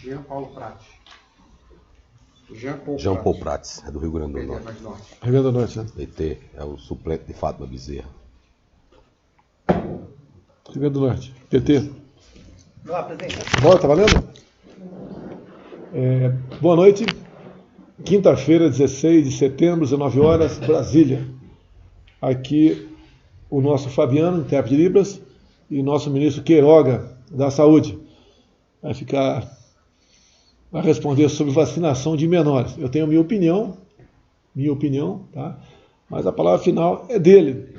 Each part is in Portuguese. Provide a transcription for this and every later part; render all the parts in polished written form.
Jean Paulo Prats. Jean Paulo Prats, é do Rio Grande do Norte. Rio Grande do Norte, né? PT, é o suplente de Fátima Bezerra. Rio Grande do Norte, PT. Olá, presidente. Bora, tá valendo? Boa noite. Quinta-feira, 16 de setembro, 19 horas, Brasília. Aqui o nosso Fabiano, intérprete de Libras, e o nosso ministro Queiroga, da Saúde. Vai responder sobre vacinação de menores. Eu tenho minha opinião, tá? Mas a palavra final é dele.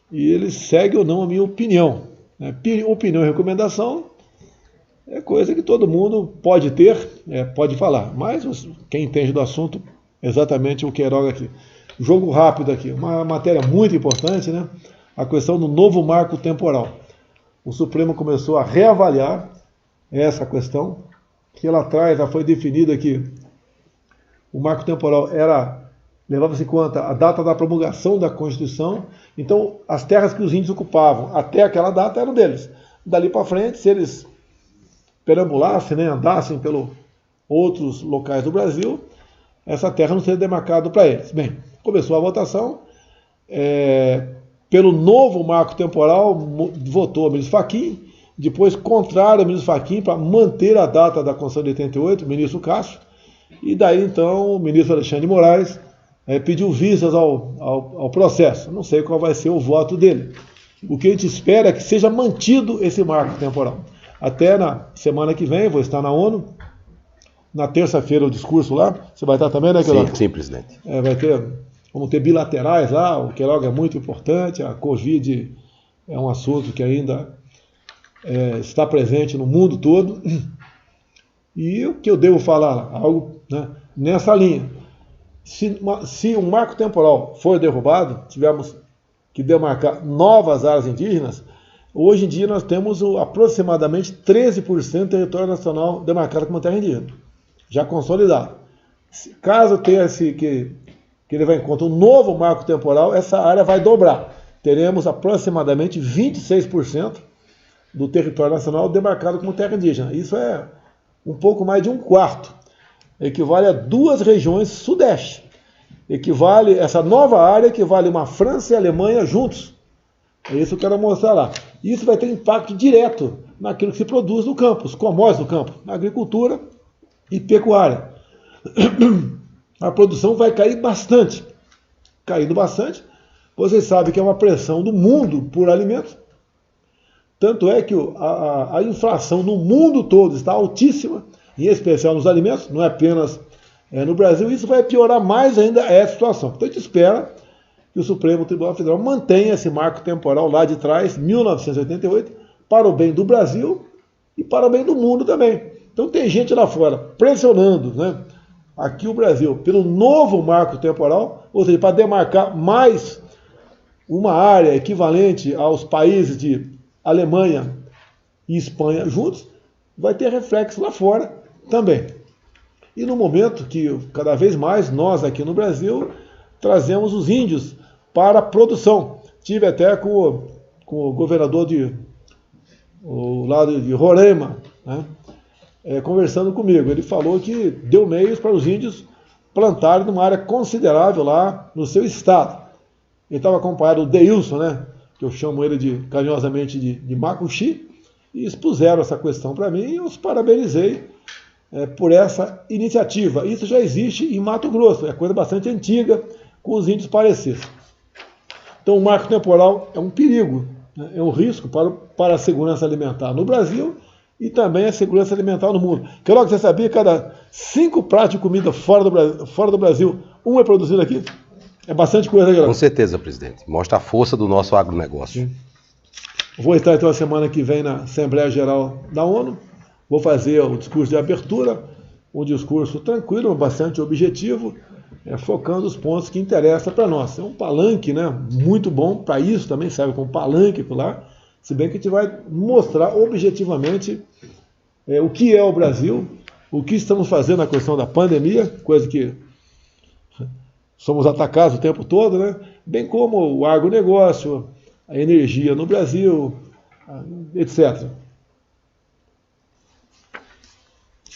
E ele segue ou não a minha opinião. Né? Opinião e recomendação é coisa que todo mundo pode ter, pode falar. Mas quem entende do assunto, exatamente o Queiroga aqui. Jogo rápido aqui, uma matéria muito importante, né? A questão do novo marco temporal. O Supremo começou a reavaliar essa questão, que lá atrás já foi definido que o marco temporal levava-se em conta a data da promulgação da Constituição, então as terras que os índios ocupavam até aquela data eram deles. Dali para frente, se eles perambulassem, né, andassem pelos outros locais do Brasil, essa terra não seria demarcada para eles. Bem, começou a votação, pelo novo marco temporal, votou o ministro Fachin, depois contrário ao ministro Fachin para manter a data da Constituição de 88, o ministro Cássio, e daí então o ministro Alexandre de Moraes pediu vistas ao processo. Não sei qual vai ser o voto dele. O que a gente espera é que seja mantido esse marco temporal. Até na semana que vem, vou estar na ONU, na terça-feira o discurso lá, você vai estar também, né, Queiroga? Sim, presidente. Vamos ter bilaterais lá, o Queiroga é muito importante, a Covid é um assunto que ainda está presente no mundo todo. E o que eu devo falar? Algo, né, nessa linha. Se um marco temporal for derrubado, tivermos que demarcar novas áreas indígenas, hoje em dia nós temos aproximadamente 13% do território nacional demarcado como terra indígena, já consolidado. Caso tenha que levar em conta um novo marco temporal, essa área vai dobrar. Teremos aproximadamente 26% do território nacional demarcado como terra indígena. Isso é um pouco mais de um quarto. Equivale a 2 regiões sudeste. Essa nova área equivale a uma França e a Alemanha juntos. É isso que eu quero mostrar lá. Isso vai ter impacto direto naquilo que se produz no campo, os commodities do campo, na agricultura e pecuária. A produção vai cair bastante. Caindo bastante, vocês sabem que é uma pressão do mundo por alimentos. Tanto é que a inflação no mundo todo está altíssima, em especial nos alimentos, não é apenas no Brasil. Isso vai piorar mais ainda essa situação. Então a gente espera que o Supremo Tribunal Federal mantenha esse marco temporal lá de trás, 1988, para o bem do Brasil e para o bem do mundo também. Então tem gente lá fora pressionando, né, aqui o Brasil pelo novo marco temporal, ou seja, para demarcar mais uma área equivalente aos países de Alemanha e Espanha juntos, vai ter reflexo lá fora também. E no momento que cada vez mais nós aqui no Brasil trazemos os índios para a produção. Tive até com o governador o lado de Roraima, né, conversando comigo. Ele falou que deu meios para os índios plantarem numa área considerável lá no seu estado. Ele estava acompanhado do Deilson, né, que eu chamo ele carinhosamente de Macuxi, e expuseram essa questão para mim e eu os parabenizei por essa iniciativa. Isso já existe em Mato Grosso, é coisa bastante antiga, com os índios parecidos. Então o marco temporal é um perigo, né, é um risco para a segurança alimentar no Brasil e também a segurança alimentar no mundo. Que logo você sabia que cada 5 pratos de comida fora do Brasil, um é produzido aqui? É bastante coisa, galera. Com certeza, presidente. Mostra a força do nosso agronegócio. Vou estar então a semana que vem na Assembleia Geral da ONU. Vou fazer o discurso de abertura, um discurso tranquilo, bastante objetivo, focando os pontos que interessam para nós. É um palanque, né, muito bom para isso, também serve como palanque lá, se bem que a gente vai mostrar objetivamente o que é o Brasil, o que estamos fazendo na questão da pandemia, coisa que somos atacados o tempo todo, né, bem como o agronegócio, a energia no Brasil, etc.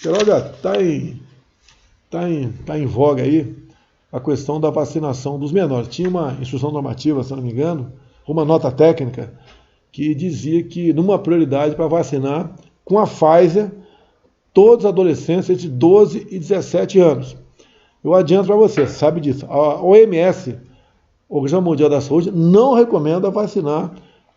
Queiroga, tá em voga aí a questão da vacinação dos menores. Tinha uma instrução normativa, se não me engano, uma nota técnica, que dizia que numa prioridade para vacinar com a Pfizer todos os adolescentes entre 12 e 17 anos. Eu adianto para você sabe disso. A OMS, Organização Mundial da Saúde, não recomenda vacinar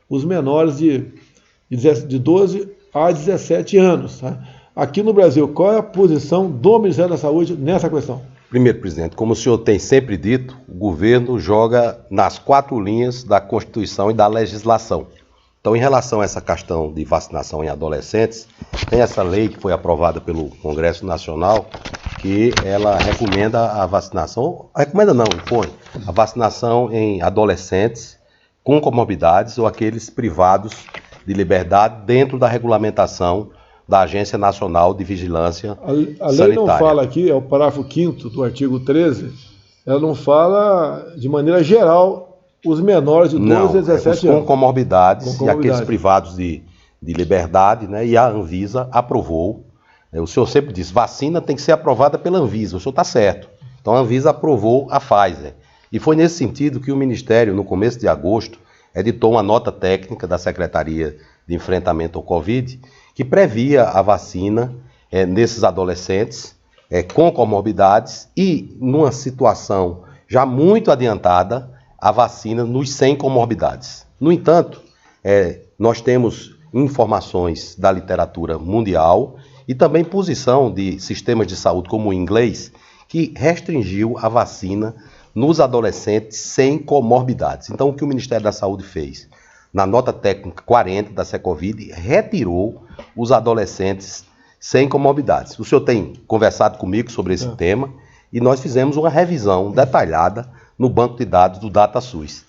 os menores de 12 a 17 anos. Tá? Aqui no Brasil, qual é a posição do Ministério da Saúde nessa questão? Primeiro, presidente, como o senhor tem sempre dito, o governo joga nas 4 linhas da Constituição e da legislação. Então, em relação a essa questão de vacinação em adolescentes, tem essa lei que foi aprovada pelo Congresso Nacional, que ela recomenda a vacinação, recomenda não, impõe, a vacinação em adolescentes com comorbidades ou aqueles privados de liberdade dentro da regulamentação da Agência Nacional de Vigilância Sanitária. A lei não fala aqui, é o parágrafo 5º do artigo 13, ela não fala de maneira geral os menores de 12 a 17 anos. Com comorbidades e aqueles privados de liberdade, né? E a Anvisa aprovou. O senhor sempre disse, vacina tem que ser aprovada pela Anvisa, o senhor está certo. Então a Anvisa aprovou a Pfizer. E foi nesse sentido que o Ministério, no começo de agosto, editou uma nota técnica da Secretaria de Enfrentamento ao Covid, que previa a vacina nesses adolescentes com comorbidades e, numa situação já muito adiantada, a vacina nos sem comorbidades. No entanto, nós temos informações da literatura mundial e também posição de sistemas de saúde como o inglês, que restringiu a vacina nos adolescentes sem comorbidades. Então, o que o Ministério da Saúde fez? Na nota técnica 40 da Secovid, retirou os adolescentes sem comorbidades. O senhor tem conversado comigo sobre esse tema e nós fizemos uma revisão detalhada no banco de dados do DataSUS.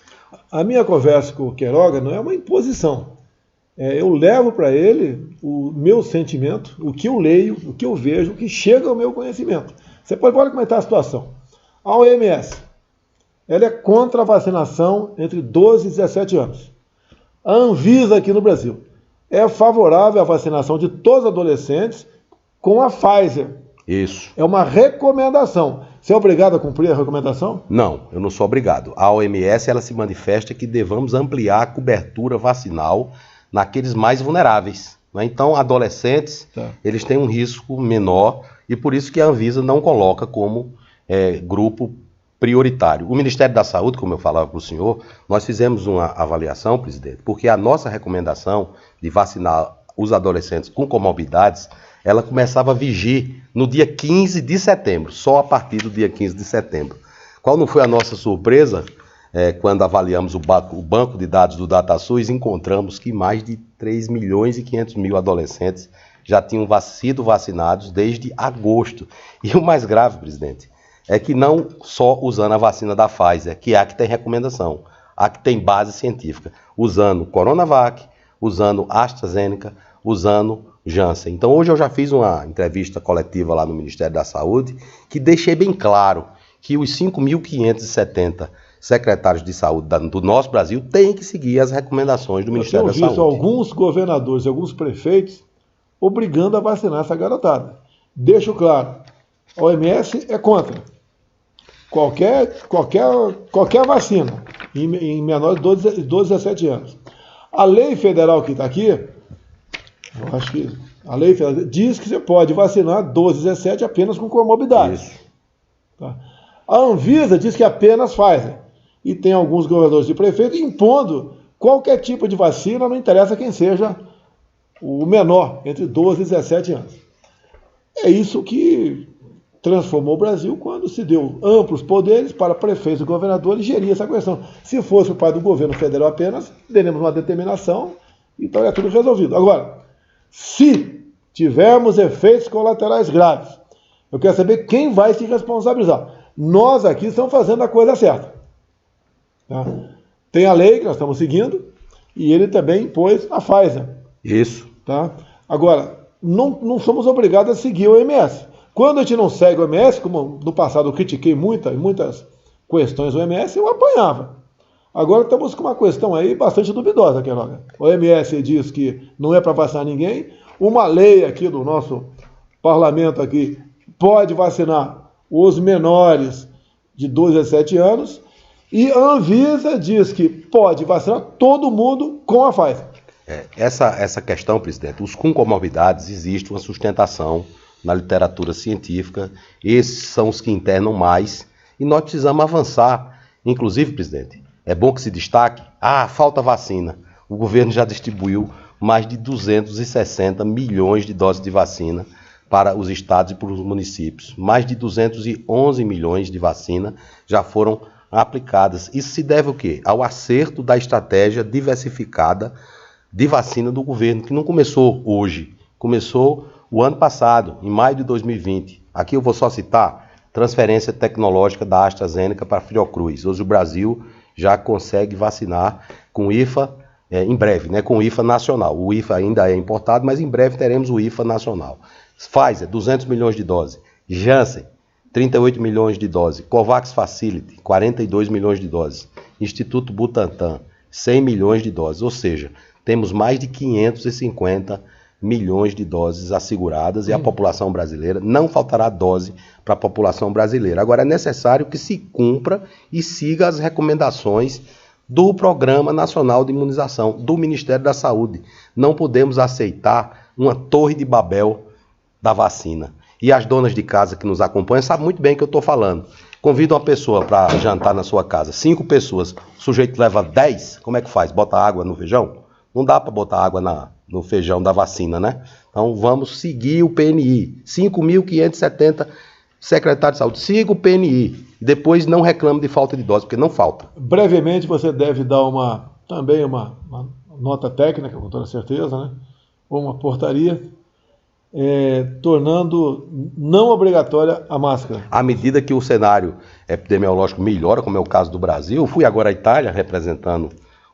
A minha conversa com o Queiroga não é uma imposição. Eu levo para ele o meu sentimento, o que eu leio, o que eu vejo, o que chega ao meu conhecimento. Você pode comentar a situação. A OMS, ela é contra a vacinação entre 12 e 17 anos. A Anvisa aqui no Brasil é favorável à vacinação de todos os adolescentes com a Pfizer. Isso. É uma recomendação. Você é obrigado a cumprir a recomendação? Não, eu não sou obrigado. A OMS ela se manifesta que devamos ampliar a cobertura vacinal naqueles mais vulneráveis. Né? Então, adolescentes, eles têm um risco menor e por isso que a Anvisa não coloca como grupo prioritário. O Ministério da Saúde, como eu falava para o senhor, nós fizemos uma avaliação, presidente, porque a nossa recomendação de vacinar os adolescentes com comorbidades, ela começava a vigir no dia 15 de setembro, só a partir do dia 15 de setembro. Qual não foi a nossa surpresa? Quando avaliamos o banco de dados do DataSUS, encontramos que mais de 3 milhões e 500 mil adolescentes já tinham sido vacinados desde agosto. E o mais grave, presidente, é que não só usando a vacina da Pfizer, que é a que tem recomendação, a que tem base científica, usando Coronavac, usando AstraZeneca, usando Janssen. Então hoje eu já fiz uma entrevista coletiva lá no Ministério da Saúde, que deixei bem claro que os 5.570 secretários de saúde do nosso Brasil têm que seguir as recomendações do Ministério da Saúde. Eu tenho visto alguns governadores e alguns prefeitos obrigando a vacinar essa garotada. Deixo claro, a OMS é contra qualquer vacina em menores de 12 a 17 anos. A lei federal que está aqui, eu acho que a lei federal diz que você pode vacinar 12 a 17 apenas com comorbidades. Isso. Tá? A Anvisa diz que apenas Pfizer. E tem alguns governadores e prefeitos impondo qualquer tipo de vacina, não interessa quem seja o menor, entre 12 e 17 anos. É isso que transformou o Brasil quando se deu amplos poderes para prefeitos e governadores gerir essa questão. Se fosse o pai do governo federal apenas, teremos uma determinação e então é tudo resolvido. Agora, se tivermos efeitos colaterais graves, eu quero saber quem vai se responsabilizar. Nós aqui estamos fazendo a coisa certa. Tá? Tem a lei que nós estamos seguindo e ele também impôs a Pfizer. Isso. Tá? Agora, não somos obrigados a seguir o OMS. Quando a gente não segue o OMS, como no passado eu critiquei muitas questões do OMS, eu apanhava. Agora estamos com uma questão aí bastante duvidosa, Queiroga. O OMS diz que não é para vacinar ninguém. Uma lei aqui do nosso parlamento aqui pode vacinar os menores de 2 a 7 anos e a Anvisa diz que pode vacinar todo mundo com a Pfizer. Essa questão, presidente, os com comorbidades, existe uma sustentação na literatura científica, esses são os que internam mais, e nós precisamos avançar. Inclusive, presidente, é bom que se destaque, falta vacina. O governo já distribuiu mais de 260 milhões de doses de vacina para os estados e para os municípios. Mais de 211 milhões de vacina já foram aplicadas. Isso se deve ao quê? Ao acerto da estratégia diversificada de vacina do governo, que não começou hoje, começou o ano passado, em maio de 2020. Aqui eu vou só citar transferência tecnológica da AstraZeneca para a Fiocruz. Hoje o Brasil já consegue vacinar com IFA em breve, né, com o IFA nacional. O IFA ainda é importado, mas em breve teremos o IFA nacional. Pfizer, 200 milhões de doses. Janssen, 38 milhões de doses. COVAX Facility, 42 milhões de doses. Instituto Butantan, 100 milhões de doses. Ou seja, temos mais de 550 milhões de doses asseguradas e a população brasileira, não faltará dose para a população brasileira. Agora é necessário que se cumpra e siga as recomendações do Programa Nacional de Imunização, do Ministério da Saúde. Não podemos aceitar uma torre de Babel da vacina. E as donas de casa que nos acompanham sabem muito bem o que eu estou falando. Convida uma pessoa para jantar na sua casa, 5 pessoas, o sujeito leva 10, como é que faz? Bota água no feijão? Não dá para botar água no feijão da vacina, né? Então vamos seguir o PNI. 5.570 secretários de saúde. Siga o PNI. Depois não reclame de falta de dose, porque não falta. Brevemente você deve dar também uma nota técnica, com toda certeza, né? Ou uma portaria, tornando não obrigatória a máscara. À medida que o cenário epidemiológico melhora, como é o caso do Brasil, eu fui agora à Itália representando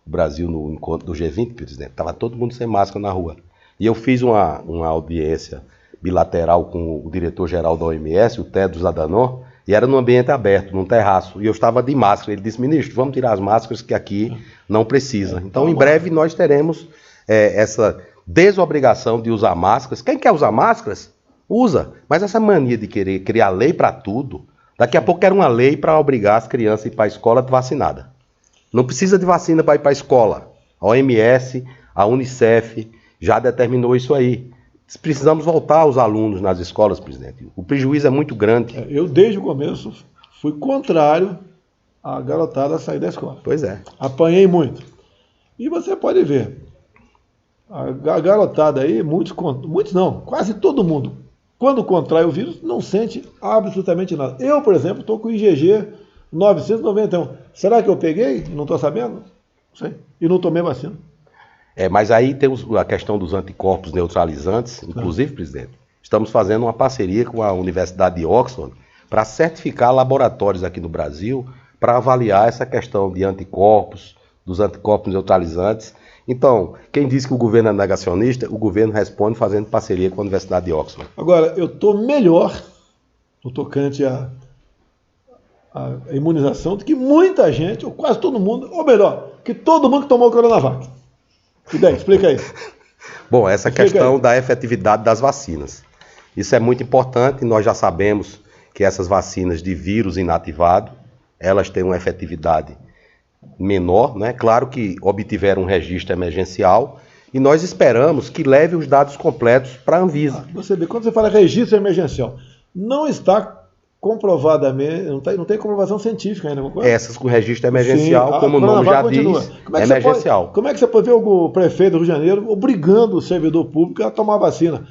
o Brasil no encontro do G20, presidente, estava todo mundo sem máscara na rua. E eu fiz uma audiência bilateral com o diretor-geral da OMS, o Tedros Adhanom, e era num ambiente aberto, num terraço, e eu estava de máscara. Ele disse, ministro, vamos tirar as máscaras que aqui não precisa. Então, em breve, nós teremos essa desobrigação de usar máscaras. Quem quer usar máscaras, usa. Mas essa mania de querer criar lei para tudo, daqui a pouco quer uma lei para obrigar as crianças a ir para a escola vacinada. Não precisa de vacina para ir para a escola. A OMS, a Unicef já determinou isso aí. Precisamos voltar os alunos nas escolas, presidente. O prejuízo é muito grande. Eu, desde o começo, fui contrário à garotada sair da escola. Pois é. Apanhei muito. E você pode ver, a garotada aí, muitos não, quase todo mundo, quando contrai o vírus, não sente absolutamente nada. Eu, por exemplo, estou com o IgG 991. Será que eu peguei? Não estou sabendo? Não sei. E não tomei vacina. Mas aí temos a questão dos anticorpos neutralizantes. Inclusive, presidente, estamos fazendo uma parceria com a Universidade de Oxford para certificar laboratórios aqui no Brasil para avaliar essa questão de anticorpos, dos anticorpos neutralizantes. Então, quem diz que o governo é negacionista, o governo responde fazendo parceria com a Universidade de Oxford. Agora, eu estou melhor no tocante à imunização do que muita gente, ou quase todo mundo, ou melhor, que todo mundo que tomou o Coronavac. E daí, explica aí. Bom, essa questão da efetividade das vacinas. Isso é muito importante, nós já sabemos que essas vacinas de vírus inativado, elas têm uma efetividade menor, né? Claro que obtiveram um registro emergencial e nós esperamos que leve os dados completos para a Anvisa. Você vê, quando você fala registro emergencial, não está comprovadamente, não tem comprovação científica ainda, concorda? Essas com registro emergencial, como o nome já diz, emergencial. Como é que você pode ver o prefeito do Rio de Janeiro obrigando o servidor público a tomar vacina?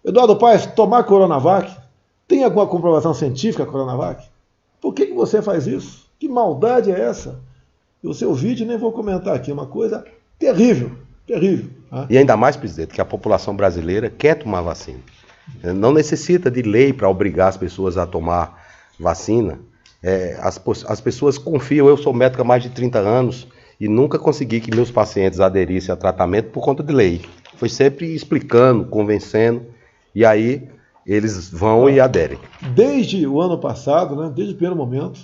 Eduardo Paes, tomar Coronavac? Tem alguma comprovação científica Coronavac? Por que você faz isso? Que maldade é essa? E o seu vídeo nem vou comentar aqui, uma coisa terrível, terrível. Tá? E ainda mais, presidente, que a população brasileira quer tomar vacina. Não necessita de lei para obrigar as pessoas a tomar vacina. As pessoas confiam, eu sou médico há mais de 30 anos e nunca consegui que meus pacientes aderissem a tratamento por conta de lei. Foi sempre explicando, convencendo, e aí eles vão e aderem. Desde o ano passado, né, desde o primeiro momento,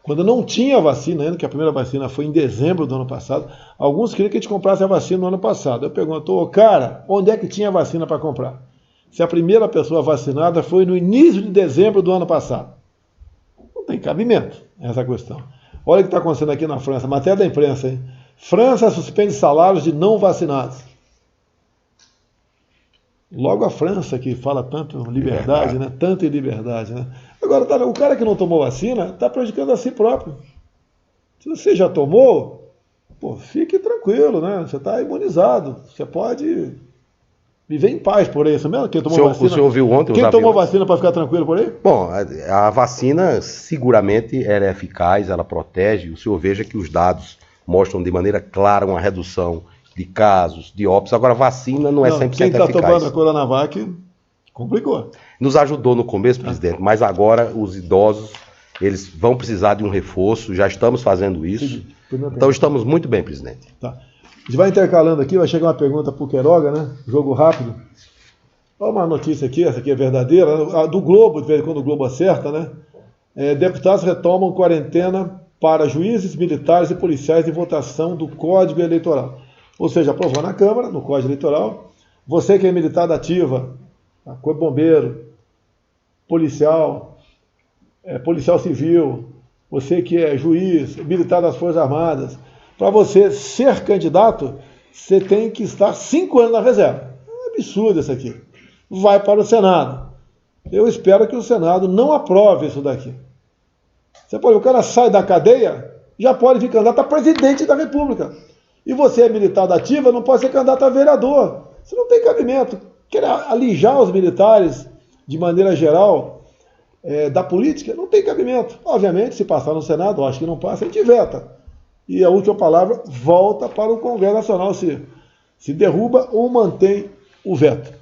quando não tinha vacina ainda, que a primeira vacina foi em dezembro do ano passado, alguns queriam que a gente comprasse a vacina no ano passado. Eu pergunto, cara, onde é que tinha vacina para comprar? se a primeira pessoa vacinada foi no início de dezembro do ano passado. Não tem cabimento essa questão. Olha o que está acontecendo aqui na França, matéria da imprensa, hein? França suspende salários de não vacinados. Logo a França, que fala tanto liberdade, né? Tanta liberdade, né? Agora, o cara que não tomou vacina está prejudicando a si próprio. Se você já tomou, pô, fique tranquilo, né? Você está imunizado. Você pode viver em paz por isso mesmo. Quem tomou vacina, o senhor viu ontem quem tomou vacina para ficar tranquilo por aí? Bom, a vacina seguramente ela é eficaz, ela protege. O senhor veja que os dados mostram de maneira clara uma redução de casos, de óbitos. Agora, a vacina não é 100% quem eficaz. Quem está tomando a Coronavac complicou. Nos ajudou no começo, presidente, mas agora os idosos, eles vão precisar de um reforço, já estamos fazendo isso. Então estamos muito bem, presidente. Tá. A gente vai intercalando aqui, vai chegar uma pergunta para o Queiroga, né? Jogo rápido. Olha uma notícia aqui, essa aqui é verdadeira, a do Globo, de vez em quando o Globo acerta, né? Deputados retomam quarentena para juízes, militares e policiais em votação do Código Eleitoral. Ou seja, aprovou na Câmara, no Código Eleitoral. Você que é militar da ativa, Corpo Bombeiro, policial, policial civil, você que é juiz, militar das Forças Armadas, para você ser candidato, você tem que estar 5 anos na reserva. É um absurdo isso aqui. Vai para o Senado. Eu espero que o Senado não aprove isso daqui. Você pode, o cara sai da cadeia, já pode vir candidato a presidente da República. E você é militar da ativa, não pode ser candidato a vereador. Isso não tem cabimento. Quer alijar os militares, de maneira geral, da política, não tem cabimento. Obviamente, se passar no Senado, acho que não passa, a gente veta. E a última palavra volta para o Congresso Nacional, se derruba ou mantém o veto.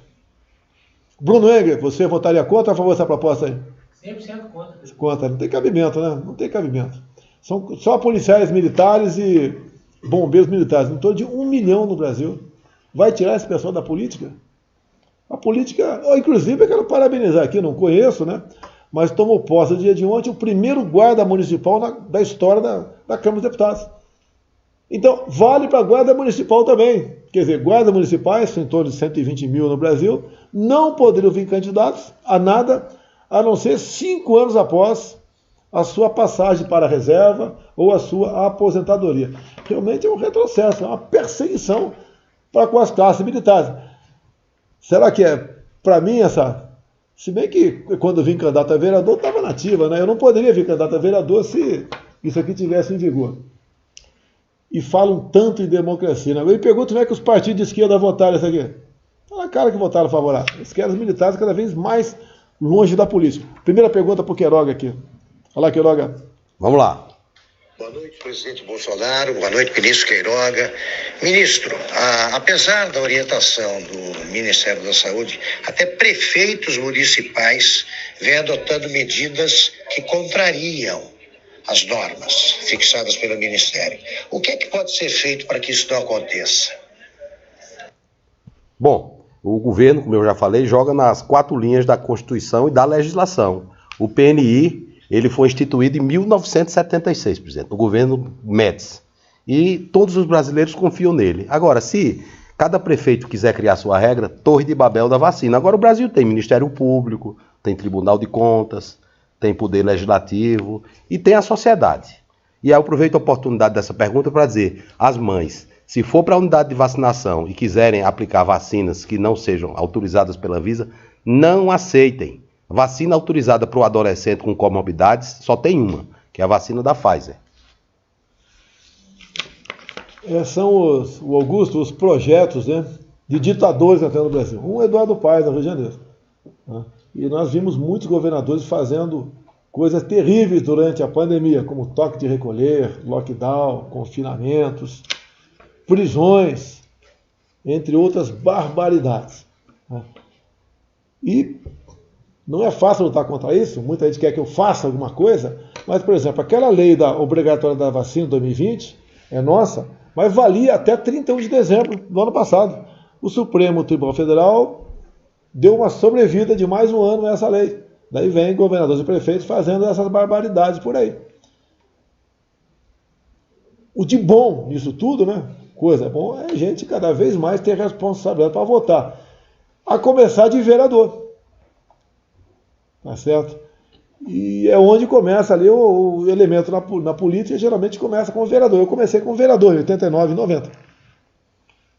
Bruno Engler, você votaria contra ou a favor dessa proposta aí? 100% contra. Contra, não tem cabimento, né? Não tem cabimento. São só policiais militares e bombeiros militares, em torno de 1 milhão no Brasil. Vai tirar esse pessoal da política? A política, inclusive eu quero parabenizar aqui, não conheço, né? Mas tomou posse no dia de ontem o primeiro guarda municipal da história da Câmara dos Deputados. Então, vale para a guarda municipal também. Quer dizer, guardas municipais, em torno de 120 mil no Brasil, não poderiam vir candidatos a nada, a não ser 5 anos após a sua passagem para a reserva ou a sua aposentadoria. Realmente é um retrocesso, é uma perseguição para com as classes militares. Será que para mim essa... Se bem que quando eu vim candidato a vereador, estava nativa, né? Eu não poderia vir candidato a vereador se isso aqui tivesse em vigor. E falam tanto em democracia, né? Eu me pergunto como é que os partidos de esquerda votaram isso aqui. Está na cara que votaram favorável. Eles querem os militares cada vez mais longe da política. Primeira pergunta para o Queiroga aqui. Olá, Queiroga. Vamos lá. Boa noite, presidente Bolsonaro. Boa noite, ministro Queiroga. Ministro, apesar da orientação do Ministério da Saúde, até prefeitos municipais vêm adotando medidas que contrariam as normas fixadas pelo Ministério. O que é que pode ser feito para que isso não aconteça? Bom, o governo, como eu já falei, joga nas 4 linhas da Constituição e da legislação. O PNI, ele foi instituído em 1976, presidente, no governo Médici. E todos os brasileiros confiam nele. Agora, se cada prefeito quiser criar sua regra, Torre de Babel da vacina. Agora o Brasil tem Ministério Público, tem Tribunal de Contas, tem Poder Legislativo e tem a sociedade. E aí eu aproveito a oportunidade dessa pergunta para dizer, as mães, se for para a unidade de vacinação e quiserem aplicar vacinas que não sejam autorizadas pela Anvisa, não aceitem. Vacina autorizada para o adolescente com comorbidades só tem uma, que é a vacina da Pfizer. São os projetos, né, de ditadores até no Brasil. Um é Eduardo Paes, no Rio de Janeiro. Né? E nós vimos muitos governadores fazendo coisas terríveis durante a pandemia, como toque de recolher, lockdown, confinamentos, prisões, entre outras barbaridades. Né? E não é fácil lutar contra isso, muita gente quer que eu faça alguma coisa, mas, por exemplo, aquela lei obrigatória da vacina de 2020 é nossa, mas valia até 31 de dezembro do ano passado. O Supremo Tribunal Federal deu uma sobrevida de mais um ano a essa lei. Daí vem governadores e prefeitos fazendo essas barbaridades por aí. O de bom nisso tudo, né? Coisa bom é a gente cada vez mais ter responsabilidade para votar. a começar de vereador. Tá certo? E é onde começa ali o elemento na política, geralmente começa com o vereador. Eu comecei com o vereador em 89 e 90.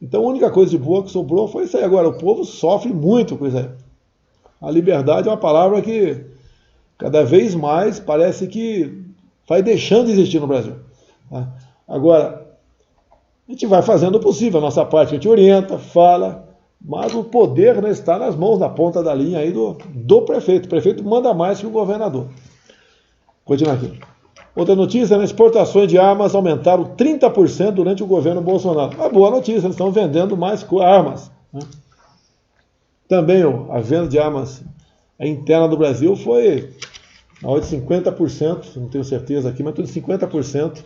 Então a única coisa de boa que sobrou foi isso aí. Agora, o povo sofre muito com isso aí. A liberdade é uma palavra que cada vez mais parece que vai deixando de existir no Brasil. Tá? Agora, a gente vai fazendo o possível, a nossa parte a gente orienta, fala, mas o poder, né, está nas mãos, na ponta da linha aí do prefeito. O prefeito manda mais que o governador. Continuar aqui. Outra notícia, né, exportações de armas aumentaram 30% durante o governo Bolsonaro. Uma boa notícia, eles estão vendendo mais armas. Né? Também a venda de armas interna do Brasil foi maior de 50%, não tenho certeza aqui, mas tudo de 50%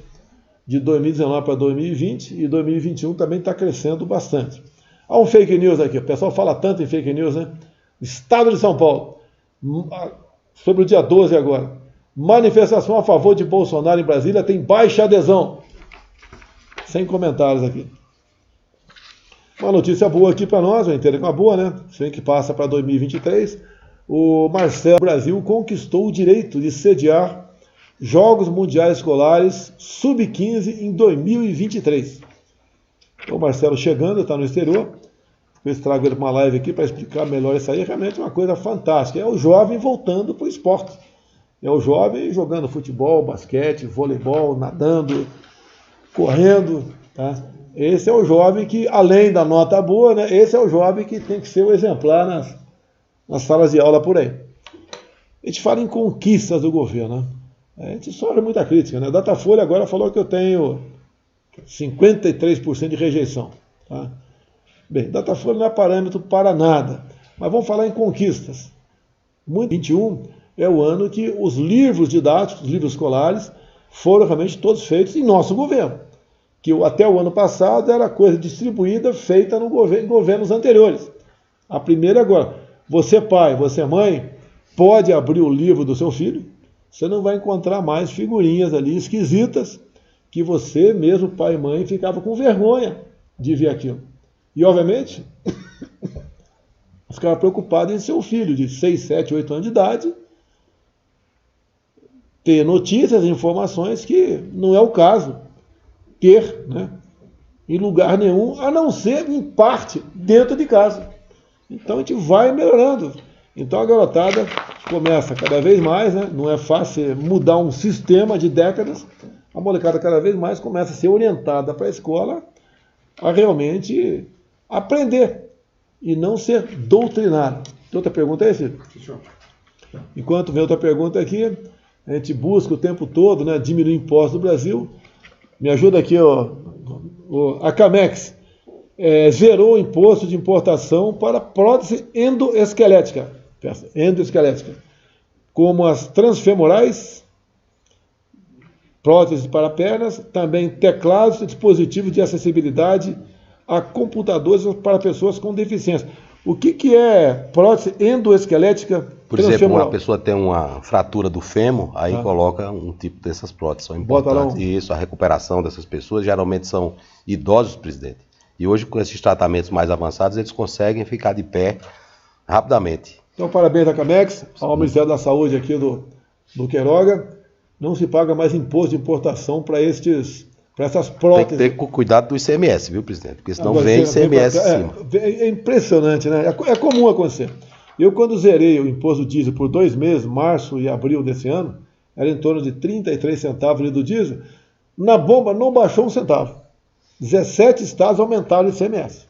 de 2019 para 2020, e 2021 também está crescendo bastante. Há um fake news aqui, o pessoal fala tanto em fake news, né? Estado de São Paulo, sobre o dia 12 agora, manifestação a favor de Bolsonaro em Brasília tem baixa adesão. Sem comentários aqui. Uma notícia boa aqui para nós, eu entendo que é uma boa, né? Sei que passa para 2023. O Marcelo Brasil conquistou o direito de sediar Jogos Mundiais Escolares Sub-15 em 2023. O Marcelo chegando, está no exterior. Eu trago ele para uma live aqui para explicar melhor isso aí. É realmente uma coisa fantástica. É o jovem voltando para o esporte. É o jovem jogando futebol, basquete, voleibol, nadando, correndo. Tá? Esse é o jovem que, além da nota boa, né, esse é o jovem que tem que ser o exemplar nas salas de aula por aí. A gente fala em conquistas do governo. Né? A gente sofre muita crítica. Né? A Datafolha agora falou que eu tenho 53% de rejeição. Tá? Bem, Datafolha não é parâmetro para nada. Mas vamos falar em conquistas. 2021 é o ano que os livros didáticos, os livros escolares, foram realmente todos feitos em nosso governo. Que até o ano passado era coisa distribuída, feita em governos anteriores. A primeira agora. Você pai, você mãe, pode abrir o livro do seu filho, você não vai encontrar mais figurinhas ali esquisitas que você mesmo, pai e mãe, ficava com vergonha de ver aquilo. E, obviamente, ficava preocupado em seu filho de 6, 7, 8 anos de idade ter notícias e informações que não é o caso ter, né, em lugar nenhum, a não ser em parte dentro de casa. Então a gente vai melhorando. Então a garotada começa cada vez mais, né? Não é fácil mudar um sistema de décadas. A molecada cada vez mais começa a ser orientada para a escola a realmente aprender e não ser doutrinada. Tem outra pergunta aí, Ciro? Enquanto vem outra pergunta aqui, a gente busca o tempo todo, né, diminuir impostos no Brasil. Me ajuda aqui, a Camex. Zerou o imposto de importação para prótese endoesquelética, como as transfemorais, próteses para pernas, também teclados e dispositivos de acessibilidade a computadores para pessoas com deficiência. O que é prótese endoesquelética? Por exemplo, uma pessoa tem uma fratura do fêmur, aí coloca um tipo dessas próteses, são importantes. E isso, a recuperação dessas pessoas, geralmente são idosos, presidente. E hoje, com esses tratamentos mais avançados, eles conseguem ficar de pé rapidamente. Então, parabéns à Camex, ao Ministério da Saúde aqui do Queiroga. Não se paga mais imposto de importação para essas próteses. Tem que ter cuidado do ICMS, viu, presidente? Porque senão vem ICMS em cima. É impressionante, né? É comum acontecer. Eu, quando zerei o imposto do diesel por 2 meses, março e abril desse ano, era em torno de 33 centavos do diesel, na bomba não baixou 1 centavo. 17 estados aumentaram o ICMS.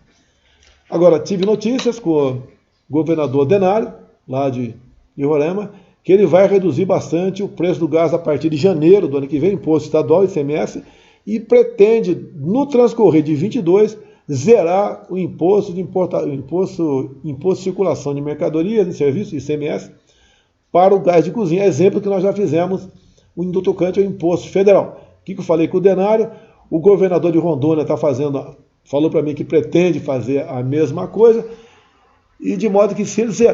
Agora, tive notícias com o governador Denário, lá de Roraima, que ele vai reduzir bastante o preço do gás a partir de janeiro do ano que vem, imposto estadual e ICMS, e pretende, no transcorrer de 22, zerar o imposto de imposto de circulação de mercadorias e serviços, ICMS, para o gás de cozinha. Exemplo que nós já fizemos no tocante ao imposto federal. O que eu falei com o Denário? O governador de Rondônia falou para mim que pretende fazer a mesma coisa, e de modo que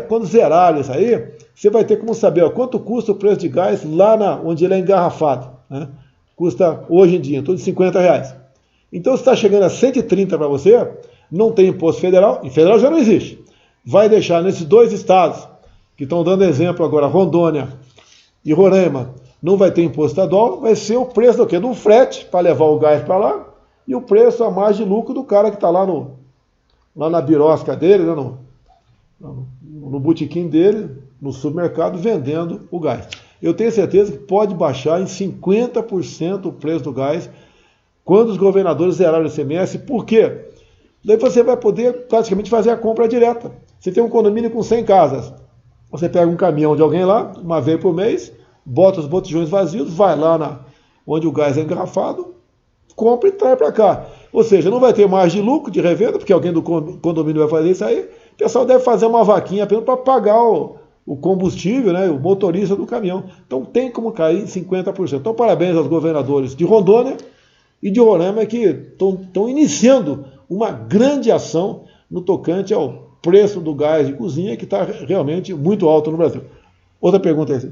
quando zerar isso aí, você vai ter como saber quanto custa o preço de gás lá onde ele é engarrafado. Né? Custa hoje em dia em torno de R$50. Então, se está chegando a 130 para você, não tem imposto federal, e federal já não existe. vai deixar nesses dois estados, que estão dando exemplo agora, Rondônia e Roraima, não vai ter imposto estadual, vai ser o preço do quê? Do frete para levar o gás para lá e o preço a mais de lucro do cara que está lá na birosca dele, né, no botequim dele, no supermercado, vendendo o gás. Eu tenho certeza que pode baixar em 50% o preço do gás quando os governadores zerarem o ICMS. Por quê? Daí você vai poder praticamente fazer a compra direta. Você tem um condomínio com 100 casas. Você pega um caminhão de alguém lá, uma vez por mês, bota os botijões vazios, vai lá onde o gás é engarrafado, compra e traz para cá. Ou seja, não vai ter margem de lucro de revenda, porque alguém do condomínio vai fazer isso aí. O pessoal deve fazer uma vaquinha apenas para pagar o combustível, né, o motorista do caminhão. Então tem como cair em 50%. Então parabéns aos governadores de Rondônia e de Roraima que estão iniciando uma grande ação no tocante ao preço do gás de cozinha, que está realmente muito alto no Brasil. Outra pergunta aí.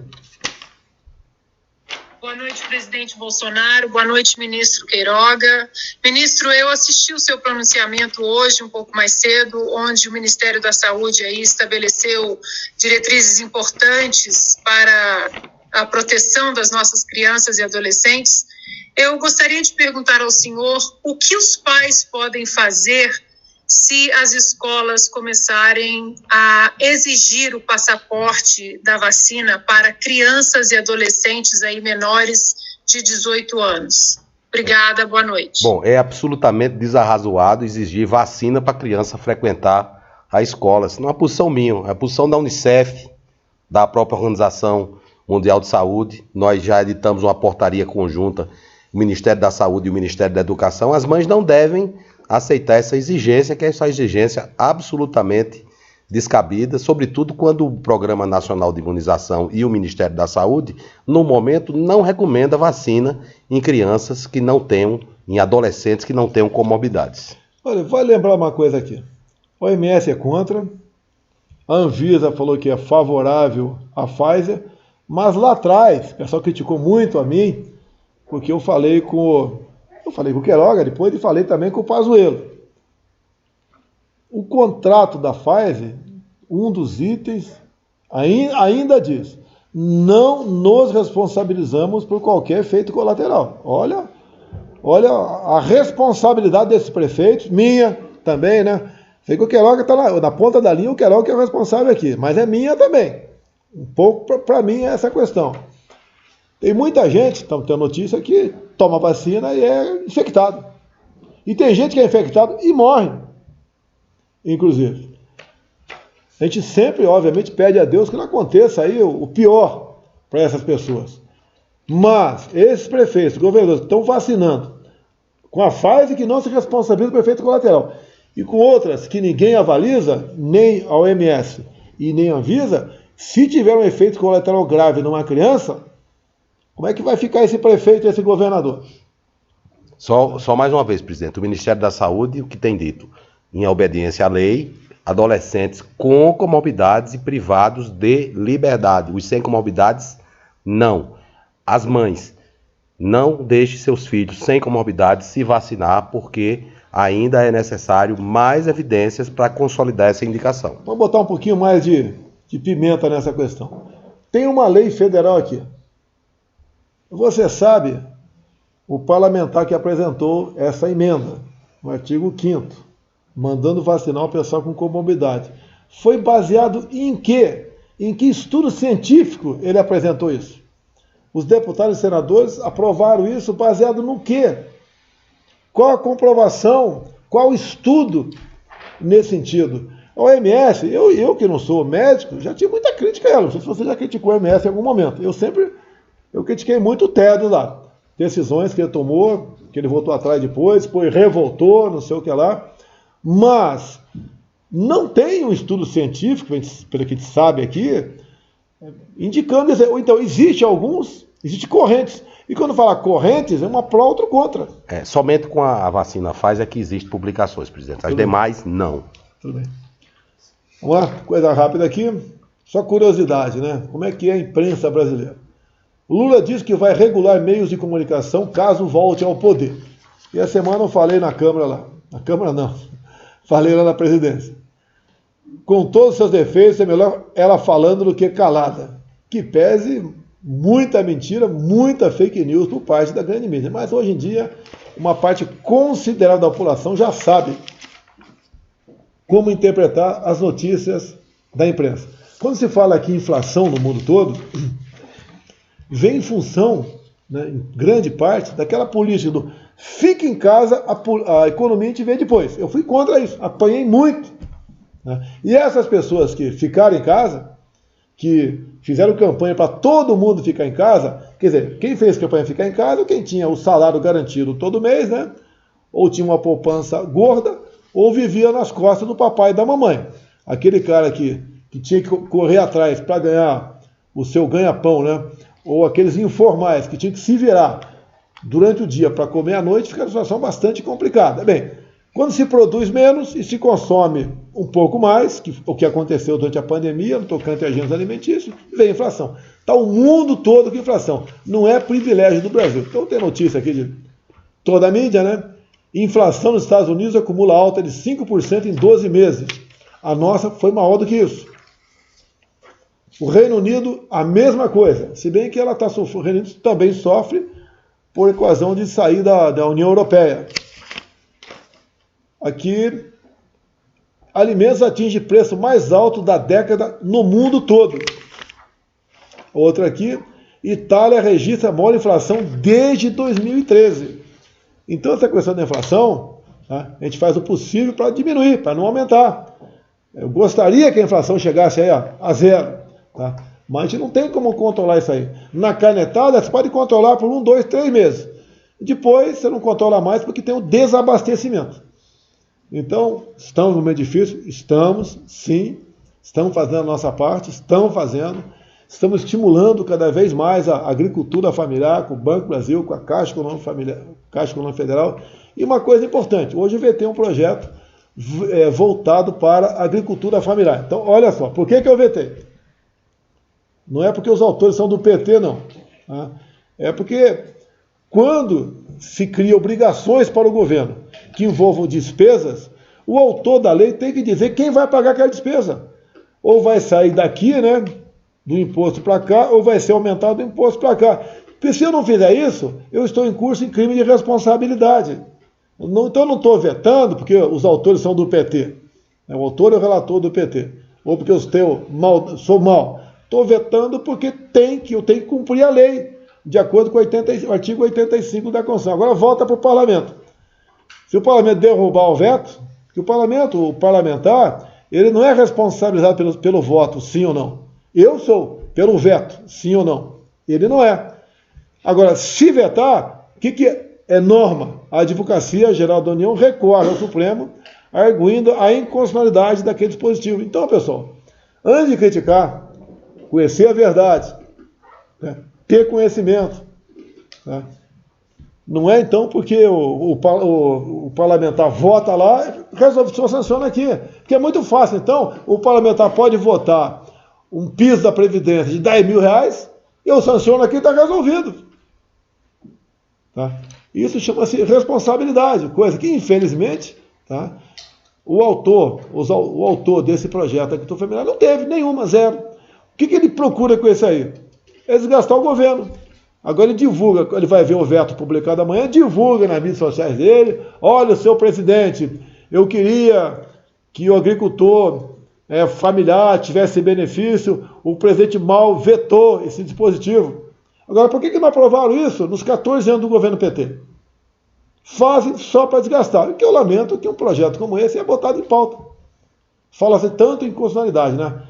Boa noite, presidente Bolsonaro. Boa noite, ministro Queiroga. Ministro, eu assisti o seu pronunciamento hoje, um pouco mais cedo, onde o Ministério da Saúde aí estabeleceu diretrizes importantes para a proteção das nossas crianças e adolescentes. Eu gostaria de perguntar ao senhor o que os pais podem fazer se as escolas começarem a exigir o passaporte da vacina para crianças e adolescentes aí menores de 18 anos. Obrigada, boa noite. Bom, é absolutamente desarrazoado exigir vacina para criança frequentar a escola. Isso não é uma posição minha, é a posição da Unicef, da própria Organização Mundial de Saúde. Nós já editamos uma portaria conjunta, o Ministério da Saúde e o Ministério da Educação. As mães não devem aceitar essa exigência, que é essa exigência absolutamente descabida, sobretudo quando o Programa Nacional de Imunização e o Ministério da Saúde, no momento, não recomenda vacina em crianças que não tenham, em adolescentes que não tenham comorbidades. Olha, vai lembrar uma coisa aqui. O OMS é contra, a Anvisa falou que é favorável à Pfizer, mas lá atrás, o pessoal criticou muito a mim, porque eu falei com o Queiroga depois e falei também com o Pazuello. O contrato da Pfizer, um dos itens, ainda diz: não nos responsabilizamos por qualquer efeito colateral. Olha a responsabilidade desses prefeitos, minha também, né? Sei que o Queiroga está na ponta da linha, o Queiroga que é o responsável aqui, mas é minha também. Um pouco para mim é essa questão. Tem muita gente, estamos tendo notícia, que toma vacina e é infectado. E tem gente que é infectado e morre, inclusive. A gente sempre, obviamente, pede a Deus que não aconteça aí o pior para essas pessoas. Mas esses prefeitos, governadores que estão vacinando com a Pfizer, que não se responsabiliza pelo efeito colateral, e com outras que ninguém avaliza, nem a OMS e nem a Anvisa, se tiver um efeito colateral grave numa criança, como é que vai ficar esse prefeito e esse governador? Só mais uma vez, presidente, o Ministério da Saúde, o que tem dito, em obediência à lei, adolescentes com comorbidades e privados de liberdade. Os sem comorbidades, não. As mães, não deixem seus filhos sem comorbidades se vacinar, porque ainda é necessário mais evidências para consolidar essa indicação. Vamos botar um pouquinho mais de pimenta nessa questão. Tem uma lei federal aqui. Você sabe, o parlamentar que apresentou essa emenda, no artigo 5º, mandando vacinar o pessoal com comorbidade, foi baseado em quê? Em que estudo científico ele apresentou isso? Os deputados e senadores aprovaram isso baseado no quê? Qual a comprovação? Qual o estudo nesse sentido? A OMS, eu que não sou médico, já tinha muita crítica a ela. Não sei se você já criticou a OMS em algum momento. Eu critiquei muito o Tedros lá. Decisões que ele tomou, que ele voltou atrás depois revoltou, não sei o que lá. Mas não tem um estudo científico, pelo que a gente sabe aqui, indicando... Então, existem correntes. E quando fala correntes, é uma pró, outra contra. Somente com a vacina Pfizer é que existem publicações, presidente. As demais, não. Tudo bem. Vamos lá, coisa rápida aqui. Só curiosidade, né? Como é que é a imprensa brasileira? O Lula diz que vai regular meios de comunicação caso volte ao poder. E a semana eu falei na Câmara lá. Na Câmara não. Falei lá na presidência. com todos os seus defeitos, é melhor ela falando do que calada. Que pese muita mentira, muita fake news por parte da grande mídia. Mas hoje em dia, uma parte considerável da população já sabe como interpretar as notícias da imprensa. Quando se fala aqui em inflação no mundo todo, vem em função, né, em grande parte, daquela política do fique em casa, a economia a gente vê depois. Eu fui contra isso, apanhei muito. Né? E essas pessoas que ficaram em casa, que fizeram campanha para todo mundo ficar em casa, quer dizer, quem fez campanha ficar em casa, quem tinha o salário garantido todo mês, né? Ou tinha uma poupança gorda, ou vivia nas costas do papai e da mamãe. Aquele cara que tinha que correr atrás para ganhar o seu ganha-pão, né? Ou aqueles informais que tinham que se virar durante o dia para comer à noite, fica uma situação bastante complicada. Bem, quando se produz menos e se consome um pouco mais, o que aconteceu durante a pandemia, no tocante a gêneros alimentícios, vem a inflação. Está o mundo todo com inflação. Não é privilégio do Brasil. Então tem notícia aqui de toda a mídia, né? Inflação nos Estados Unidos acumula alta de 5% em 12 meses. A nossa foi maior do que isso. O Reino Unido, a mesma coisa. Se bem que ela está sofrendo, o Reino Unido também sofre por equação de sair da União Europeia. Aqui, alimentos atingem preço mais alto da década no mundo todo. Outra aqui, Itália registra a maior inflação desde 2013. Então, essa questão da inflação, tá, a gente faz o possível para diminuir, para não aumentar. Eu gostaria que a inflação chegasse aí a zero, tá? Mas a gente não tem como controlar isso aí. Na canetada, você pode controlar por 1, 2, 3 meses. Depois, você não controla mais porque tem o desabastecimento. Então, estamos num momento difícil? Estamos, sim. Estamos fazendo a nossa parte, estamos fazendo. Estamos estimulando cada vez mais a agricultura familiar, com o Banco do Brasil, com a Caixa Econômica Federal. E uma coisa importante, hoje o VT é um projeto voltado para a agricultura familiar. Então, olha só, por que eu vetei? Não é porque os autores são do PT, não. Tá? É porque quando se cria obrigações para o governo que envolvam despesas, o autor da lei tem que dizer quem vai pagar aquela despesa. Ou vai sair daqui, né, do imposto para cá, ou vai ser aumentado do imposto para cá. Porque se eu não fizer isso, eu estou em curso em crime de responsabilidade. Então eu não estou vetando porque os autores são do PT. O autor é o relator do PT. Ou porque eu sou mal. Estou vetando porque eu tenho que cumprir a lei, de acordo com o artigo 85 da Constituição. Agora volta para o parlamento. Se o parlamento derrubar o veto, que o parlamentar, ele não é responsabilizado pelo voto, sim ou não. Eu sou, pelo veto, sim ou não. Ele não é. Agora, se vetar, o que é norma? A Advocacia Geral da União recorre ao Supremo, arguindo a inconstitucionalidade daquele dispositivo. Então, pessoal, antes de criticar, conhecer a verdade, né, ter conhecimento. Tá? Não é, então, porque o parlamentar vota lá, resolve, só sanciona aqui. Porque é muito fácil. Então, o parlamentar pode votar um piso da Previdência de R$10.000, eu sanciono aqui e está resolvido. Tá? Isso chama-se responsabilidade, coisa que, infelizmente, tá, o autor desse projeto da agricultura familiar não teve nenhuma, zero. O que ele procura com isso aí? É desgastar o governo. Agora ele divulga, ele vai ver o veto publicado amanhã, divulga nas mídias sociais dele, olha, seu presidente, eu queria que o agricultor familiar tivesse benefício, o presidente mal vetou esse dispositivo. Agora, por que não aprovaram isso nos 14 anos do governo PT? Fazem só para desgastar. Porque eu lamento que um projeto como esse é botado em pauta. Fala-se tanto em inconstitucionalidade, né?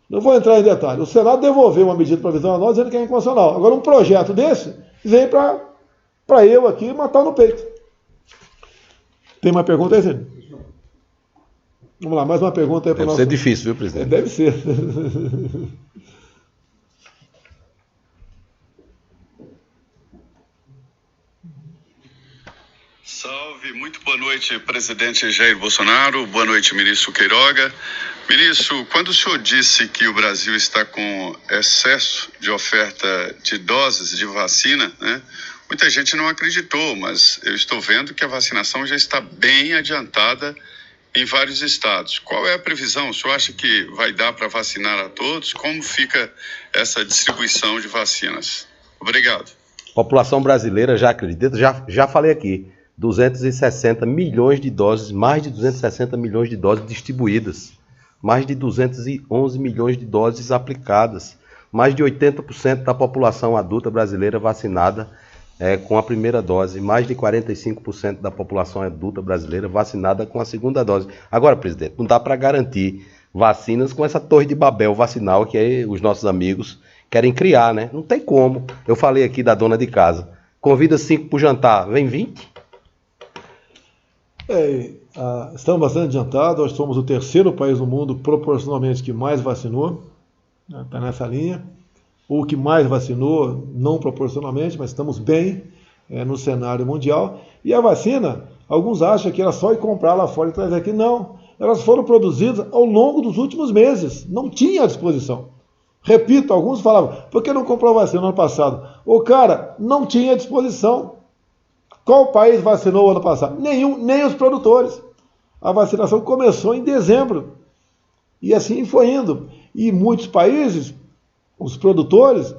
Não vou entrar em detalhe. O Senado devolveu uma medida provisória a nós dizendo que é inconstitucional. Agora, um projeto desse vem para eu aqui matar no peito. Tem uma pergunta aí, Zé? Vamos lá, mais uma pergunta aí para o nosso... Deve ser difícil, viu, presidente? Deve ser. Salve, muito boa noite, presidente Jair Bolsonaro, boa noite, ministro Queiroga. Ministro, quando o senhor disse que o Brasil está com excesso de oferta de doses de vacina, né, muita gente não acreditou, mas eu estou vendo que a vacinação já está bem adiantada em vários estados. Qual é a previsão? O senhor acha que vai dar para vacinar a todos? Como fica essa distribuição de vacinas? Obrigado. A população brasileira já acredita, já falei aqui, 260 milhões de doses, mais de 260 milhões de doses distribuídas, mais de 211 milhões de doses aplicadas, mais de 80% da população adulta brasileira vacinada com a primeira dose, mais de 45% da população adulta brasileira vacinada com a segunda dose. Agora, presidente, não dá para garantir vacinas com essa torre de Babel vacinal que aí os nossos amigos querem criar, né? Não tem como. Eu falei aqui da dona de casa. Convida 5 para o jantar, vem 20? Estamos bastante adiantados. Nós somos o terceiro país no mundo proporcionalmente que mais vacinou. Está nessa linha. O que mais vacinou, não proporcionalmente, mas estamos bem no cenário mundial. E a vacina, alguns acham que era só ir comprar lá fora e trazer aqui. Não, elas foram produzidas ao longo dos últimos meses. Não tinha à disposição. Repito, alguns falavam, por que não comprou vacina no ano passado? O cara, não tinha à disposição. Qual país vacinou o ano passado? Nenhum, nem os produtores. A vacinação começou em dezembro. E assim foi indo. E muitos países, os produtores,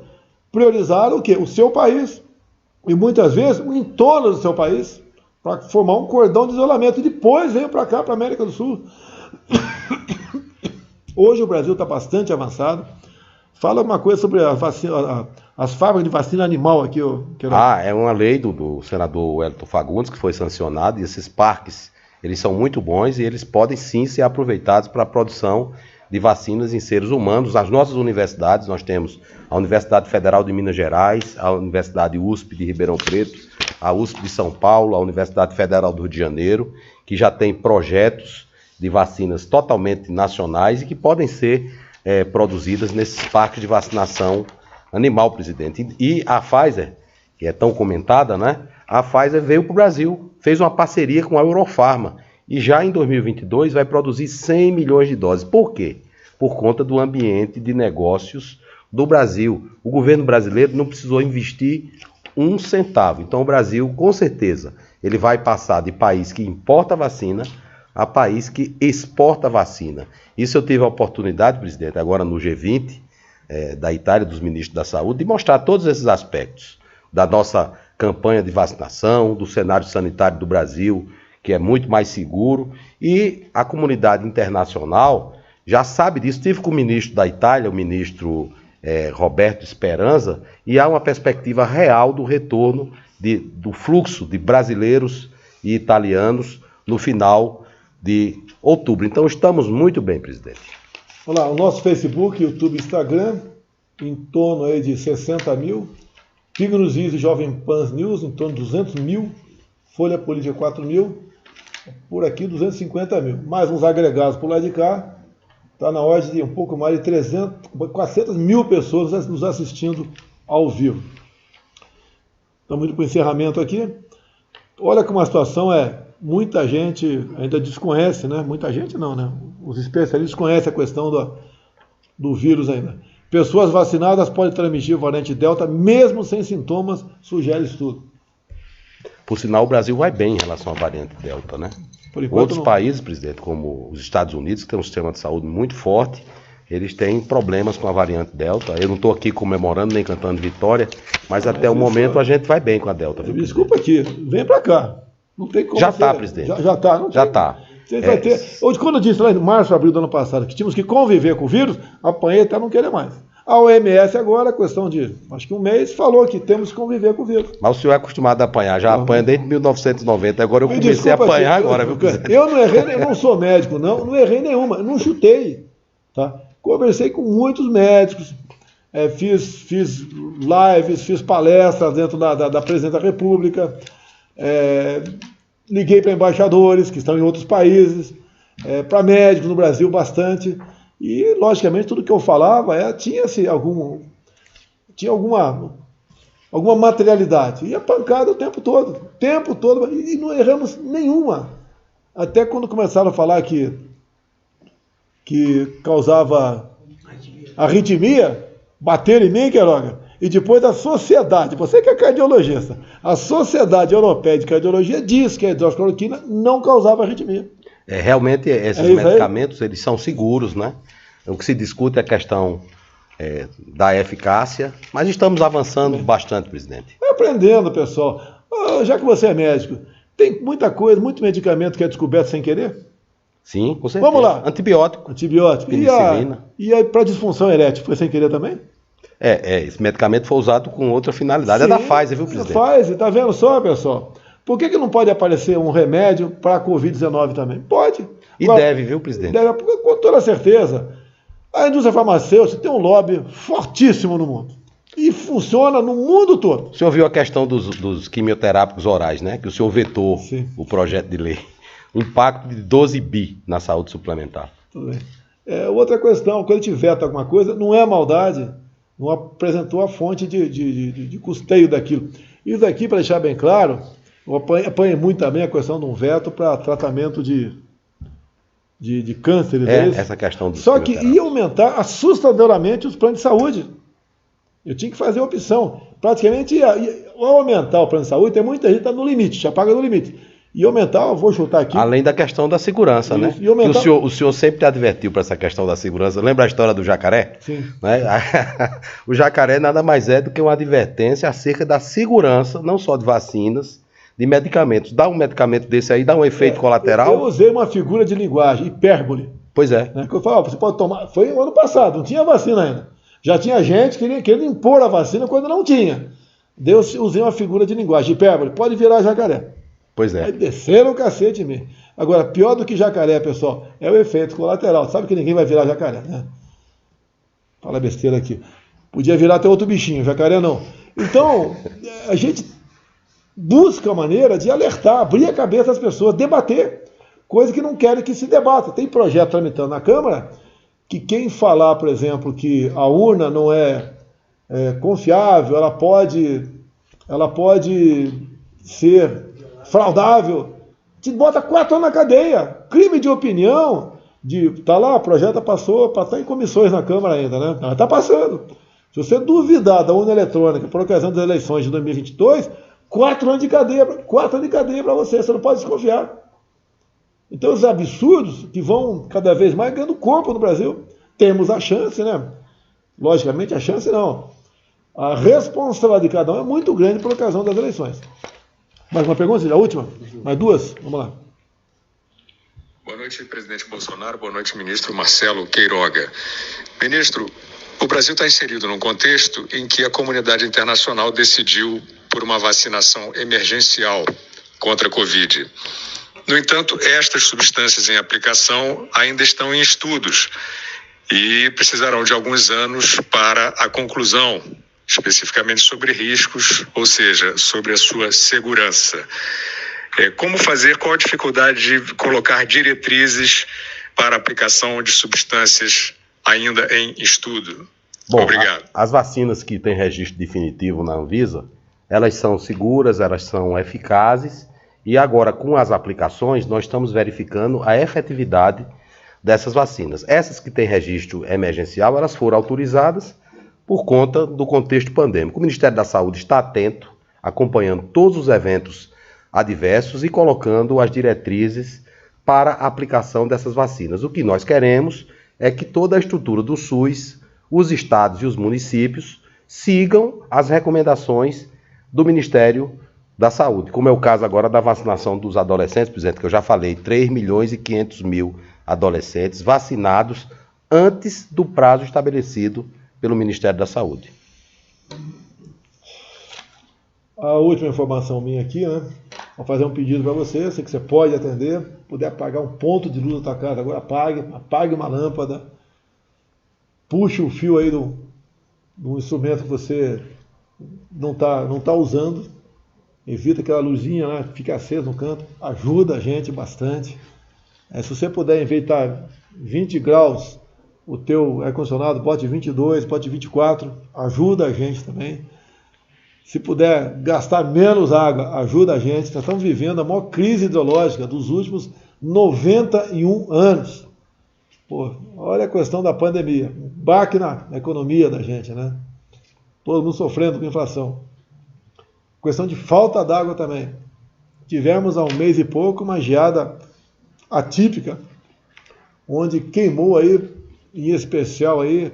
priorizaram o quê? O seu país. E muitas vezes o entorno do seu país, para formar um cordão de isolamento. E depois veio para cá, para a América do Sul. Hoje o Brasil está bastante avançado. Fala uma coisa sobre as fábricas de vacina animal aqui. É uma lei do senador Wellington Fagundes que foi sancionada, e esses parques, eles são muito bons e eles podem sim ser aproveitados para a produção de vacinas em seres humanos. As nossas universidades, nós temos a Universidade Federal de Minas Gerais, a Universidade USP de Ribeirão Preto, a USP de São Paulo, a Universidade Federal do Rio de Janeiro, que já tem projetos de vacinas totalmente nacionais e que podem ser produzidas nesses parques de vacinação animal, presidente. E a Pfizer, que é tão comentada, né? A Pfizer veio para o Brasil, fez uma parceria com a Eurofarma e já em 2022 vai produzir 100 milhões de doses. Por quê? Por conta do ambiente de negócios do Brasil. O governo brasileiro não precisou investir um centavo. Então o Brasil, com certeza, ele vai passar de país que importa vacina a país que exporta vacina. Isso eu tive a oportunidade, presidente, agora no G20 da Itália, dos ministros da Saúde, de mostrar todos esses aspectos da nossa campanha de vacinação, do cenário sanitário do Brasil, que é muito mais seguro, e a comunidade internacional já sabe disso. Estive com o ministro da Itália, o ministro Roberto Speranza, e há uma perspectiva real do retorno do fluxo de brasileiros e italianos no final de outubro. Então estamos muito bem, presidente. Olha lá, o nosso Facebook, YouTube, Instagram, em torno aí de 60 mil. Pingo nos Is e Jovem Pan News, em torno de 200 mil. Folha Política, 4 mil. Por aqui, 250 mil. Mais uns agregados por lá de cá. Está na ordem de um pouco mais de 400 mil pessoas nos assistindo ao vivo. Estamos indo para o encerramento aqui. Olha como a situação muita gente ainda desconhece, né? Muita gente não, né? Os especialistas conhecem a questão do vírus ainda. Pessoas vacinadas podem transmitir a variante Delta mesmo sem sintomas, sugere estudo. Por sinal, o Brasil vai bem em relação à variante Delta, né? Outros países, presidente, como os Estados Unidos, que tem um sistema de saúde muito forte, eles têm problemas com a variante Delta. Eu não estou aqui comemorando nem cantando vitória, mas até o momento a gente vai bem com a Delta. Desculpa aqui, vem para cá. Não tem como. Já está, presidente. Já está, não já tem. Está. Vai ter. Quando eu disse lá em março, abril do ano passado, que tínhamos que conviver com o vírus, apanhei até não querer mais. A OMS agora, questão de, acho que um mês, falou que temos que conviver com o vírus. Mas o senhor é acostumado a apanhar, já apanha desde 1990, agora eu comecei a apanhar agora. Eu não errei, eu não sou médico, não errei nenhuma, eu não chutei. Tá? Conversei com muitos médicos, fiz lives, fiz palestras dentro da Presidência da República, liguei para embaixadores que estão em outros países, para médicos no Brasil bastante, e logicamente tudo que eu falava tinha alguma materialidade, e a pancada o tempo todo, e não erramos nenhuma. Até quando começaram a falar que causava arritmia, bateram em mim, Queiroga, e depois a sociedade, você que é cardiologista, a Sociedade Europeia de Cardiologia diz que a hidroxicloroquina não causava arritmia. Realmente, esses medicamentos, eles são seguros, né? O que se discute é a questão da eficácia, mas estamos avançando bastante, presidente. Vai aprendendo, pessoal. Já que você é médico, tem muita coisa, muito medicamento que é descoberto sem querer? Sim, com certeza. Vamos lá. Antibiótico. Penicilina. E para disfunção erétil, foi sem querer também? Esse medicamento foi usado com outra finalidade. Sim, é da Pfizer, viu, presidente? Da Pfizer, tá vendo só, pessoal? Por que não pode aparecer um remédio para a Covid-19 também? Pode. E deve, viu, presidente? Deve, com toda certeza. A indústria farmacêutica tem um lobby fortíssimo no mundo. E funciona no mundo todo. O senhor viu a questão dos quimioterápicos orais, né? Que o senhor vetou o projeto de lei. Um impacto de 12 bi na saúde suplementar. Tudo bem. Outra questão, quando a gente veta alguma coisa, não é maldade, não apresentou a fonte de custeio daquilo. Isso daqui, para deixar bem claro, eu apanhei muito também a questão de um veto para tratamento de câncer. Essa questão do Só que ia aumentar assustadoramente os planos de saúde. Eu tinha que fazer a opção. Praticamente, ao aumentar o plano de saúde, tem muita gente que está no limite, já paga no limite. E aumentar, eu vou chutar aqui. Além da questão da segurança, né? E aumentar... que o senhor sempre te advertiu para essa questão da segurança. Lembra a história do jacaré? Sim. Né? O jacaré nada mais é do que uma advertência acerca da segurança, não só de vacinas, de medicamentos. Dá um medicamento desse aí, dá um efeito colateral. Eu usei uma figura de linguagem, hipérbole. Pois é. Né? Que eu falo, você pode tomar. Foi o ano passado, não tinha vacina ainda. Já tinha gente querendo impor a vacina quando não tinha. Deus usei uma figura de linguagem, hipérbole, pode virar jacaré. Pois é. Aí desceram o cacete em mim. Agora, pior do que jacaré, pessoal, é o efeito colateral. Sabe que ninguém vai virar jacaré, né? Fala besteira aqui. Podia virar até outro bichinho, jacaré não. Então, a gente busca a maneira de alertar, abrir a cabeça das pessoas, debater, coisa que não querem que se debata. Tem projeto tramitando na Câmara que quem falar, por exemplo, que a urna não é confiável, ela pode ser fraudável, te bota 4 anos na cadeia. Crime de opinião, tá lá, o projeto passou, está em comissões na Câmara ainda, né? Ela está passando. Se você duvidar da urna eletrônica por ocasião das eleições de 2022, 4 anos de cadeia para você não pode desconfiar. Então, os absurdos que vão cada vez mais ganhando corpo no Brasil, temos a chance, né? Logicamente, a chance não. A responsabilidade de cada um é muito grande por ocasião das eleições. Mais uma pergunta? A última? Mais duas? Vamos lá. Boa noite, presidente Bolsonaro. Boa noite, ministro Marcelo Queiroga. Ministro, o Brasil está inserido num contexto em que a comunidade internacional decidiu por uma vacinação emergencial contra a Covid. No entanto, estas substâncias em aplicação ainda estão em estudos e precisarão de alguns anos para a conclusão, especificamente sobre riscos, ou seja, sobre a sua segurança. Como fazer, qual a dificuldade de colocar diretrizes para a aplicação de substâncias ainda em estudo? Bom, obrigado. As vacinas que têm registro definitivo na Anvisa, elas são seguras, elas são eficazes, e agora com as aplicações nós estamos verificando a efetividade dessas vacinas. Essas que têm registro emergencial, elas foram autorizadas por conta do contexto pandêmico. O Ministério da Saúde está atento, acompanhando todos os eventos adversos e colocando as diretrizes para a aplicação dessas vacinas. O que nós queremos é que toda a estrutura do SUS, os estados e os municípios sigam as recomendações do Ministério da Saúde, como é o caso agora da vacinação dos adolescentes, presidente, que eu já falei, 3.500.000 adolescentes vacinados antes do prazo estabelecido pelo Ministério da Saúde. A última informação minha aqui, né? Vou fazer um pedido para você, sei que você pode atender, puder apagar um ponto de luz na tua casa agora, apague uma lâmpada, puxe o fio aí do instrumento que você não tá usando, evita aquela luzinha lá, fica acesa no canto, ajuda a gente bastante. Se você puder, em vez de estar 20 graus, o teu ar-condicionado, bote 22, bote 24, ajuda a gente também. Se puder gastar menos água, ajuda a gente. Nós estamos vivendo a maior crise hidrológica dos últimos 91 anos. Pô, olha a questão da pandemia, um baque na economia da gente, né? Todo mundo sofrendo com inflação. Questão de falta d'água também. Tivemos há um mês e pouco uma geada atípica, onde queimou aí, em especial aí,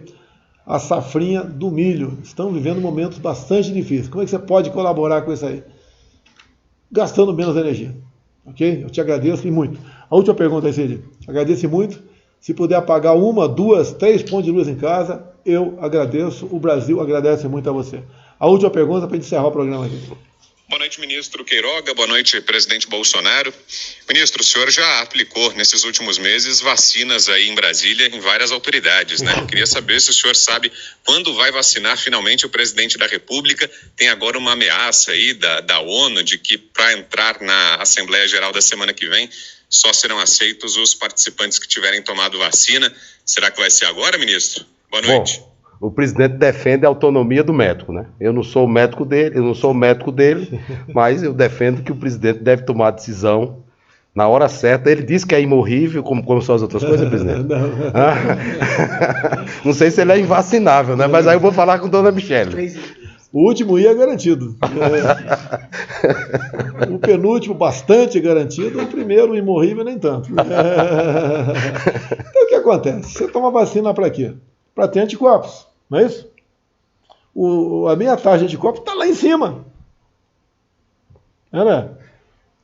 a safrinha do milho. Estão vivendo momentos bastante difíceis. Como é que você pode colaborar com isso aí? Gastando menos energia. Ok? Eu te agradeço e muito. A última pergunta aí, Cid. Agradeço muito. Se puder apagar 1, 2, 3 pontos de luz em casa, eu agradeço. O Brasil agradece muito a você. A última pergunta para encerrar o programa aqui. Boa noite, ministro Queiroga. Boa noite, presidente Bolsonaro. Ministro, o senhor já aplicou nesses últimos meses vacinas aí em Brasília em várias autoridades, né? Eu queria saber se o senhor sabe quando vai vacinar finalmente o presidente da República. Tem agora uma ameaça aí da ONU de que para entrar na Assembleia Geral da semana que vem só serão aceitos os participantes que tiverem tomado vacina. Será que vai ser agora, ministro? Boa noite. Bom, o presidente defende a autonomia do médico, né? Eu não sou o médico dele, mas eu defendo que o presidente deve tomar a decisão na hora certa. Ele disse que é imorrível, como são as outras coisas, presidente? Não. Não sei se ele é invacinável, né? Mas aí eu vou falar com dona Michele. O último I é garantido. O penúltimo bastante garantido, o primeiro imorrível nem tanto. Então o que acontece? Você toma vacina para quê? Para ter anticorpos, não é isso? A minha taxa de anticorpos está lá em cima. Né?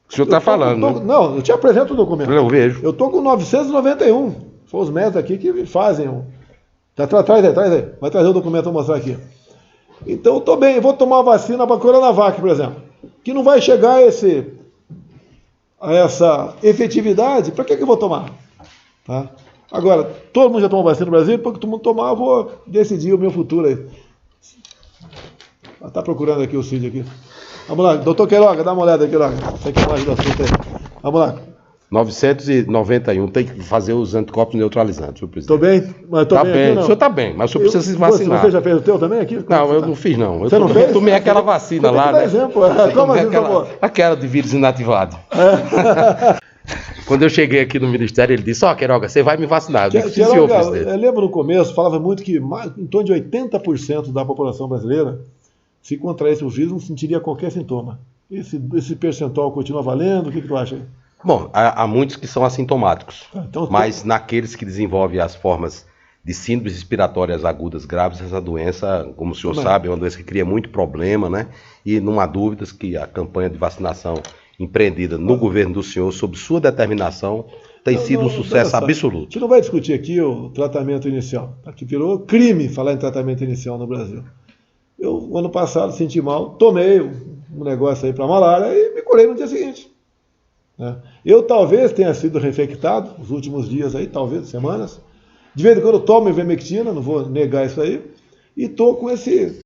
O senhor está falando, né? Não, eu te apresento o documento. Eu vejo. Eu estou com 991. São os médicos aqui que fazem. Traz aí. Vai trazer o documento para mostrar aqui. Então eu estou bem, eu vou tomar uma vacina para a Coronavac, por exemplo, que não vai chegar a essa efetividade. Para que eu vou tomar? Tá? Agora, todo mundo já tomou vacina no Brasil, depois que todo mundo tomar, eu vou decidir o meu futuro aí. Está procurando aqui o Cid aqui. Vamos lá, doutor Queiroga, dá uma olhada aqui, Queiroga. Você que mais do assunto aí. Vamos lá. 991, tem que fazer os anticorpos neutralizantes, viu, presidente? Estou bem? Mas tô Tá bem bem, aqui, não. o senhor está bem, mas o senhor precisa se vacinar. Você já fez o teu também aqui? Não, eu não fiz, não. Você não fez? Eu tomei aquela vacina Você lá, tem que dar né? exemplo. Como assim, Aquela de vírus inativado. Quando eu cheguei aqui no Ministério, ele disse, Queiroga, você vai me vacinar. Eu disse, sim, senhor, presidente. Eu lembro no começo, falava muito que em torno de 80% da população brasileira, se contraísse o vírus, não sentiria qualquer sintoma. Esse percentual continua valendo? O que tu acha aí? Bom, há muitos que são assintomáticos, Então, mas naqueles que desenvolvem as formas de síndromes respiratórias agudas graves, essa doença, como o senhor sabe, é uma doença que cria muito problema, né? E não há dúvidas que a campanha de vacinação empreendida no governo do senhor, sob sua determinação, tem sido um sucesso absoluto. A gente não vai discutir aqui o tratamento inicial, que virou crime falar em tratamento inicial no Brasil. Eu, ano passado, senti mal, tomei um negócio aí para malária e me curei no dia seguinte. Eu talvez tenha sido reinfectado nos últimos dias aí, talvez, semanas. De vez em quando eu tomo ivermectina, não vou negar isso aí, e estou com esse